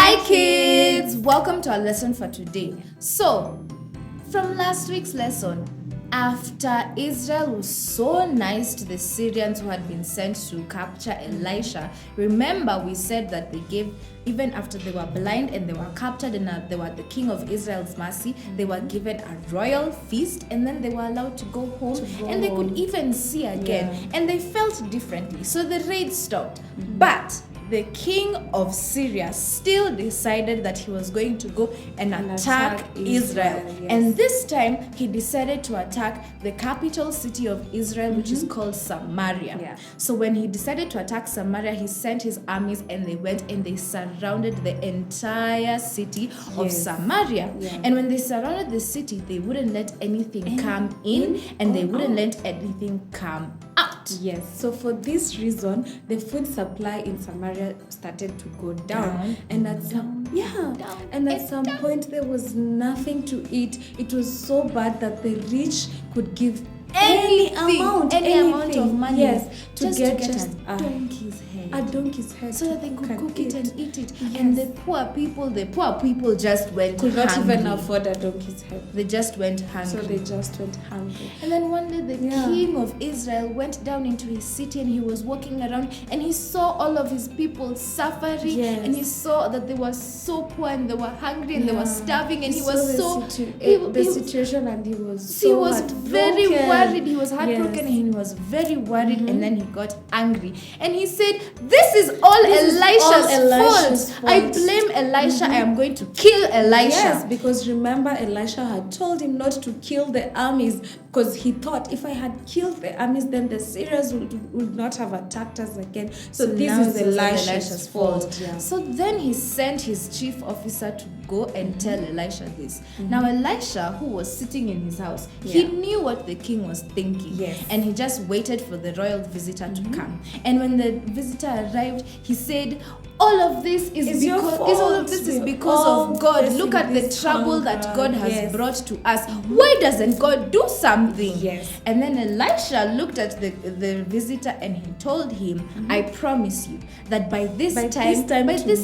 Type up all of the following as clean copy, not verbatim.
Hi kids! Welcome to our lesson for today. So, from last week's lesson, after Israel was so nice to the Syrians who had been sent to capture Elisha, remember we said that they gave, even after they were blind and they were captured and they were the king of Israel's mercy, they were given a royal feast and then they were allowed to go home and they could even see again and they felt differently. So the raid stopped. But the king of Syria still decided that he was going to go and attack Israel. Yes. And this time, he decided to attack the capital city of Israel, which is called Samaria. Yeah. So when he decided to attack Samaria, he sent his armies and they went and they surrounded the entire city of Samaria. Yeah. And when they surrounded the city, they wouldn't let anything come in and they wouldn't let anything come out. Yes, so for this reason, the food supply in Samaria started to go down. And at some point there was nothing to eat. It was so bad that the rich could give any amount of money to get just a donkey's head, so that they could cook it and eat it. And the poor people just went could hungry. Not even afford a donkey's head. They just went hungry. So they just went hungry. And then one day the king of Israel went down into his city and he was walking around and he saw all of his people suffering and he saw that they were so poor and they were hungry and they were starving and he was the situation and he was very worried. He was heartbroken and he was very worried and then he got angry and he said, this is all Elisha's fault. I blame Elisha. I am going to kill Elisha. Yes, because remember Elisha had told him not to kill the armies because he thought if I had killed the armies then the Syrians would not have attacked us again. So this is Elisha's fault. Yeah. So then he sent his chief officer to go and tell Elisha this. Now Elisha, who was sitting in his house, he knew what the king was thinking. Yes. And he just waited for the royal visitor to come. And when the visitor arrived, he said, all of this is because of God. Look at the trouble that God has brought to us. Why doesn't God do something? Yes. And then Elisha looked at the visitor and he told him, I promise you that by this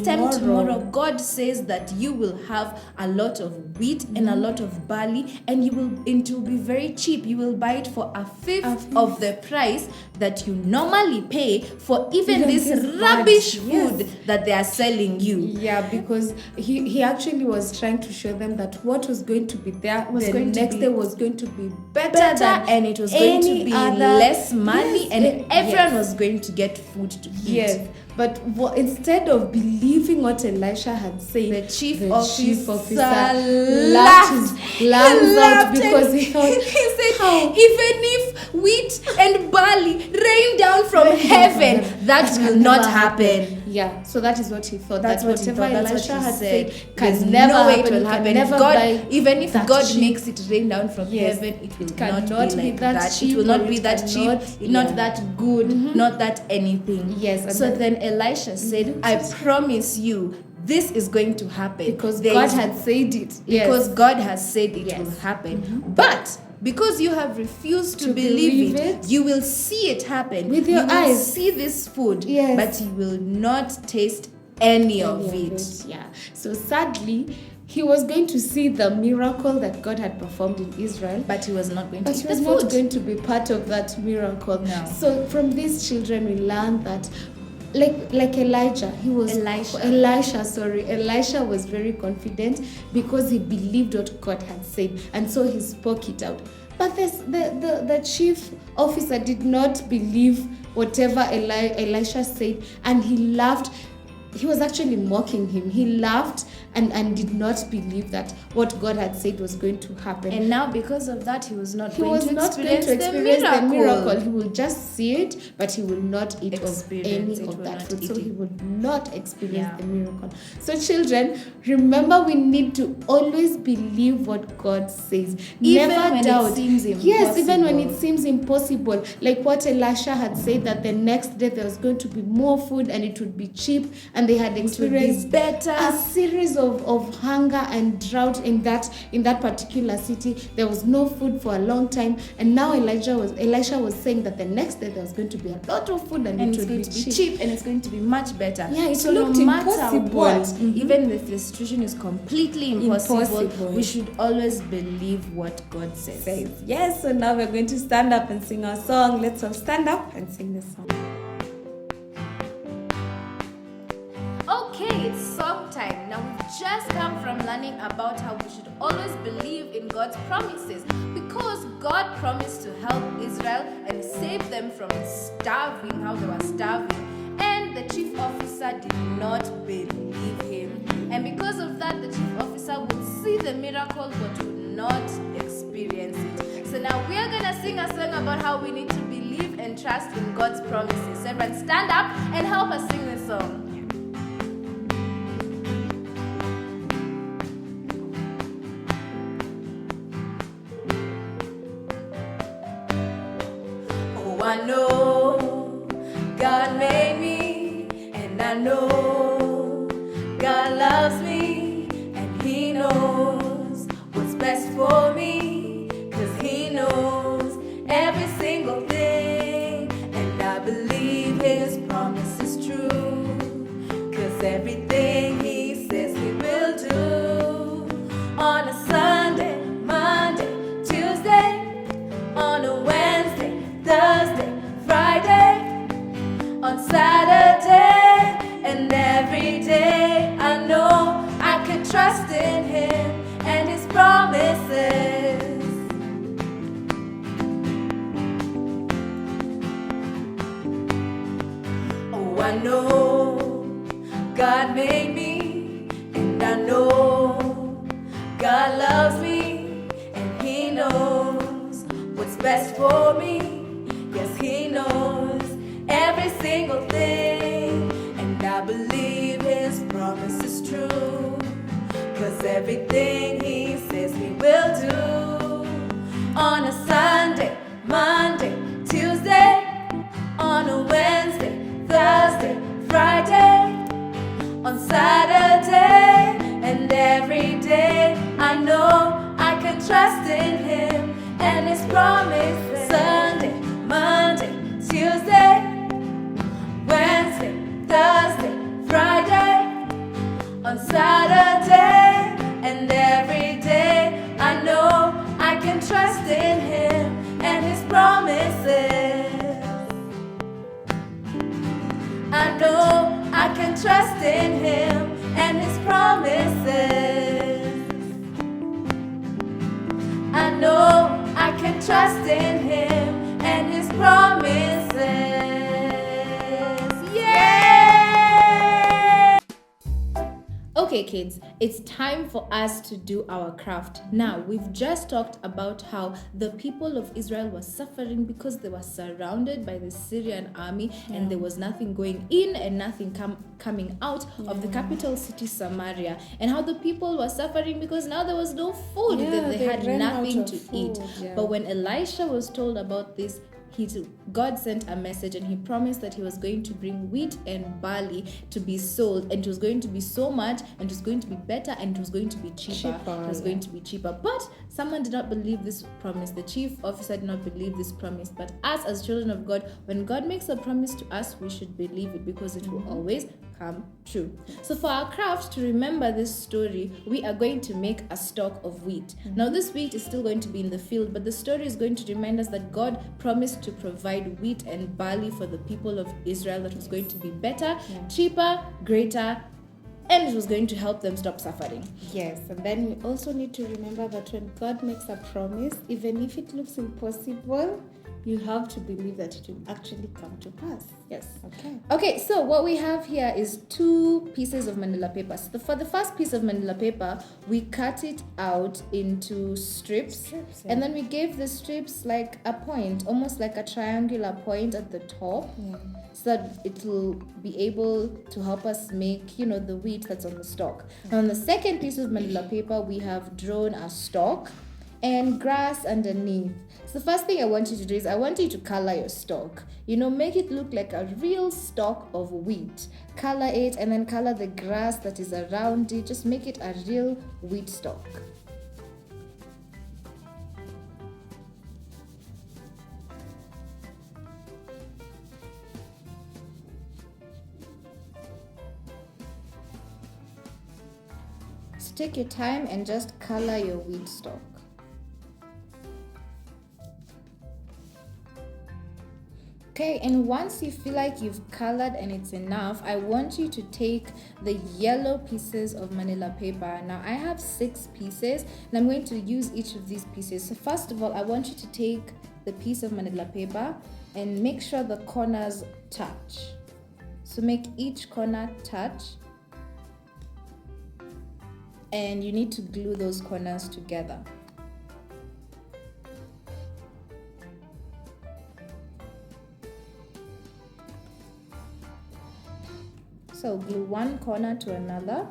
time tomorrow, God says that you will have a lot of wheat and a lot of barley and it will be very cheap. You will buy it for a fifth of the price that you normally pay for even this rubbish food that they are selling you. Yeah, because he actually was trying to show them that what was going to be there the next day was going to be better than and it was going to be less money and everyone was going to get food to eat. Yes. But instead of believing what Elisha had said, the chief officer laughed his lungs out because he said, even if wheat and barley rain down from heaven, that will not happen. Yeah, so that is what he thought. That's whatever Elisha had said can never happen. Even if God makes it rain down from heaven, it will not be like that. It will not be that cheap, not that good, not that anything. Yes. So then Elisha said, I promise you, this is going to happen. Because God had said it. Because God has said it will happen. But because you have refused to believe it, you will see it happen. With your eyes. You will see this food, but you will not taste any of it. Yeah. So sadly, he was going to see the miracle that God had performed in Israel, but he was not going to eat he was not going to be part of that miracle. No. So from these children, we learned that like Elisha was very confident because he believed what God had said, and so he spoke it out. But the chief officer did not believe whatever Elisha said, and he laughed. He was actually mocking him. He laughed and did not believe that what God had said was going to happen. And now because of that, he was not going to experience the miracle. He will just see it, but he will not eat of any of that food. So he would not experience the miracle. So children, remember we need to always believe what God says. Never doubt. It seems impossible. Yes, even when it seems impossible. Like what Elisha had said, that the next day there was going to be more food and it would be cheap. And and they had It will be experienced better. a series of hunger and drought in that particular city. There was no food for a long time, and now Elisha was saying that the next day there was going to be a lot of food, and it it's would going be to be cheap. cheap, and it's going to be much better. Yeah, it so looked no matter impossible. what, Mhm. even if the situation is completely impossible, Impossible. we should always believe what God says. Yes, so now we're going to stand up and sing our song. Let's all stand up and sing this song. Okay, it's song time. Now we've just come from learning about how we should always believe in God's promises, because God promised to help Israel and save them from starving, how they were starving. And the chief officer did not believe him. And because of that, the chief officer would see the miracle but would not experience it. So now we are going to sing a song about how we need to believe and trust in God's promises. So everyone stand up and help us sing this song. Oh, I know God made me, and I know God loves me, and He knows what's best for me, 'cause He knows every single thing, and I believe His promise is true, 'cause everything He says He will do. On a Sunday, Monday, Tuesday, on a Wednesday, Thursday, Friday, on Saturday, and every day I know I can trust in Him and His promises. Oh, I know God made me, and I know God loves me, and He knows what's best for me. Yes, He knows every single thing, and I believe His promise is true, 'cause everything He says He will do. On a Sunday, Monday, Tuesday, on a Wednesday, Thursday, Friday, on Saturday, and every day I know I can trust in Him and His promises. Sunday, Monday, Tuesday, Wednesday, Thursday, Friday, on Saturday, and every day I know I can trust in Him and His promises. I know I can trust in Him and His promises. I know I can trust in Him and His promises. Yeah! Okay, kids, it's time for us to do our craft. Now, we've just talked about how the people of Israel were suffering because they were surrounded by the Syrian army, and there was nothing going in and nothing coming out of the capital city, Samaria, and how the people were suffering because now there was no food, that they had nothing to eat. But when Elisha was told about this, God sent a message, and He promised that He was going to bring wheat and barley to be sold, and it was going to be so much, and it was going to be better, and it was going to be cheaper. It was going to be cheaper. But someone did not believe this promise. The chief officer did not believe this promise. But us as children of God, when God makes a promise to us, we should believe it, because it will always come true. So for our craft, to remember this story, we are going to make a stock of wheat. Now this wheat is still going to be in the field, but the story is going to remind us that God promised to provide wheat and barley for the people of Israel that was going to be better, cheaper, greater, and it was going to help them stop suffering. Yes, and then we also need to remember that when God makes a promise, even if it looks impossible, you have to believe that it will actually come to pass. Yes. Okay, so what we have here is 2 pieces of manila paper. So for the first piece of manila paper, we cut it out into strips, and then we gave the strips like a point, almost like a triangular point at the top, so that it will be able to help us make, the wheat that's on the stalk. And on the second piece of manila paper, we have drawn a stalk, and grass underneath. So the first thing I want you to do is I want you to color your stalk. Make it look like a real stalk of wheat. Color it and then color the grass that is around it. Just make it a real wheat stalk. So take your time and just color your wheat stalk. Okay, and once you feel like you've colored and it's enough, I want you to take the yellow pieces of manila paper. Now I have 6 pieces and I'm going to use each of these pieces. So first of all, I want you to take the piece of manila paper and make sure the corners touch. So make each corner touch. And you need to glue those corners together. So glue one corner to another,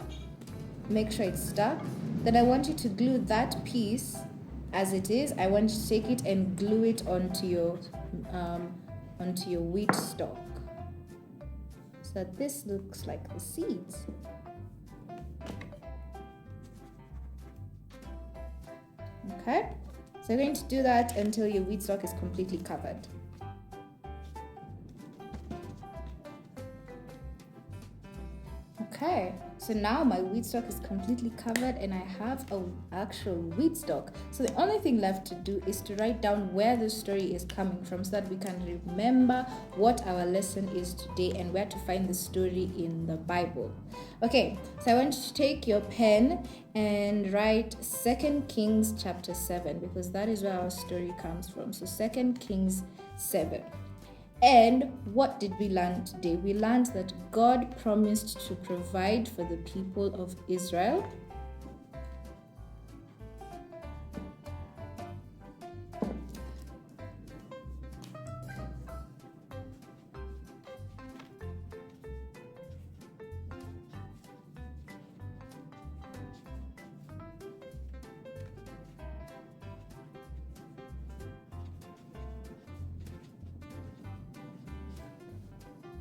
make sure it's stuck. Then I want you to glue that piece as it is. I want you to take it and glue it onto your wheat stalk. So that this looks like the seeds. Okay, so you're going to do that until your wheat stalk is completely covered. Okay, so now my wheat stalk is completely covered and I have an actual wheat stalk. So the only thing left to do is to write down where the story is coming from so that we can remember what our lesson is today and where to find the story in the Bible. Okay, so I want you to take your pen and write 2 Kings chapter 7 because that is where our story comes from. So 2 Kings 7. And what did we learn today? We learned that God promised to provide for the people of Israel.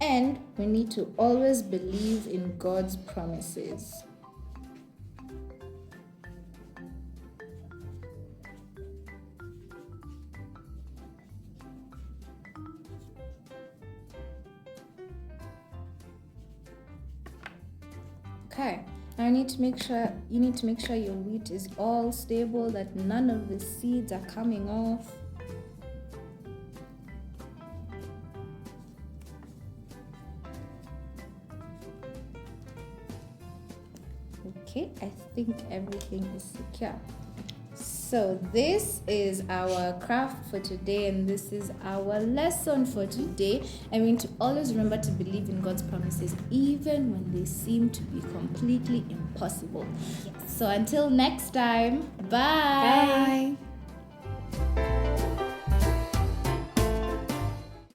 And we need to always believe in God's promises. Okay, now you need to make sure your wheat is all stable, that none of the seeds are coming off. Okay, I think everything is secure. So this is our craft for today and this is our lesson for today. I mean, to always remember to believe in God's promises even when they seem to be completely impossible. Yes. So until next time, bye. Bye.